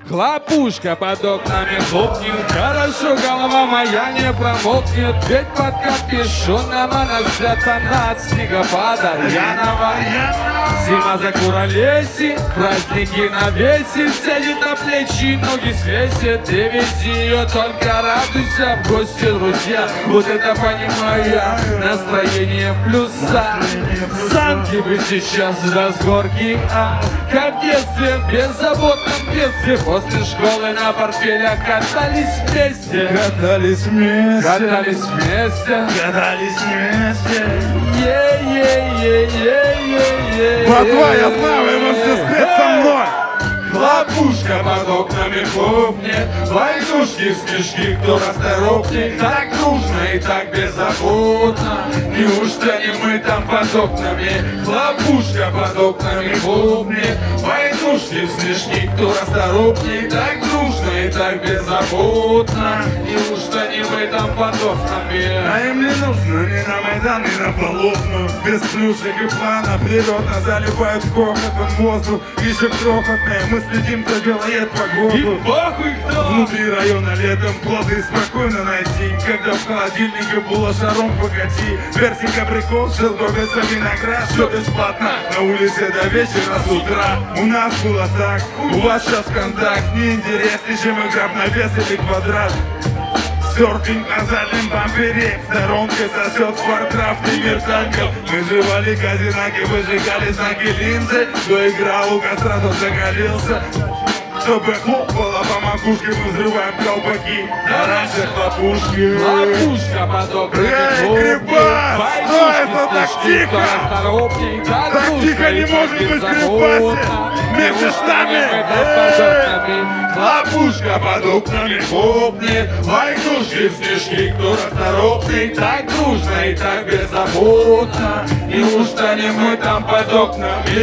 Хлопушка под окнами хлопнет, хорошо голова моя не промокнет, ведь под капюшоном она спрятана от снегопада рьяного. Зима за куролесит, праздники навесит, сядет на плечи, ноги свесит, и вези ее, только радуйся, в гости, друзья, вот это понимаю я, настроение плюса. Санки вы сейчас с разгорки, как в детстве, в беззаботном детстве, после школы на портфелях катались вместе. Катались вместе. Катались вместе. Катались вместе. Е-е-е-е-е-е. Братва, я знаю, вы можете спеть со мной. Хлопушка под окнами хлопнет, войнушки, снежки, кто расторопнее. Так дружно и так беззаботно, неужто не мы там под окнами? Хлопушка под окнами хлопнет, войнушки, снежки, кто расторопнее. Так дружно и так беззаботно, неужто не мы там под окнами? А им не нужно ни на Майдан, ни на Болотную. Без плюшек и плана природно заливают хохотом воздух. Еще крохотные, мы следим, кто делает погоду. И похуй кто! Внутри района летом плоды спокойно найти. Когда в холодильнике было шаром покати. Персик, абрикос, шелковица, виноград. Все бесплатно, на улице до вечера с утра. У нас было так, у вас сейчас контакт. Неинтереснее, чем игра в навес или квадрат. Серфинг на заднем бампере, сторонкой сосет фаркрафт и вертангл. Мы жевали казинаки, выжигали знаки линзы. Кто играл у костра, тот загорелся. Чтобы хлопало по макушке, мы взрываем колпаки. А раньше хлопушки. Хлопушка под окнами Эй, Грибас, что это так тихо? Так тихо не может быть, Грибасе. Вместе с нами. Хлопушка под окнами хлопнет, войнушки, снежки, кто расторопный. Так дружно и так беззаботно, неужто не мы там под окнами?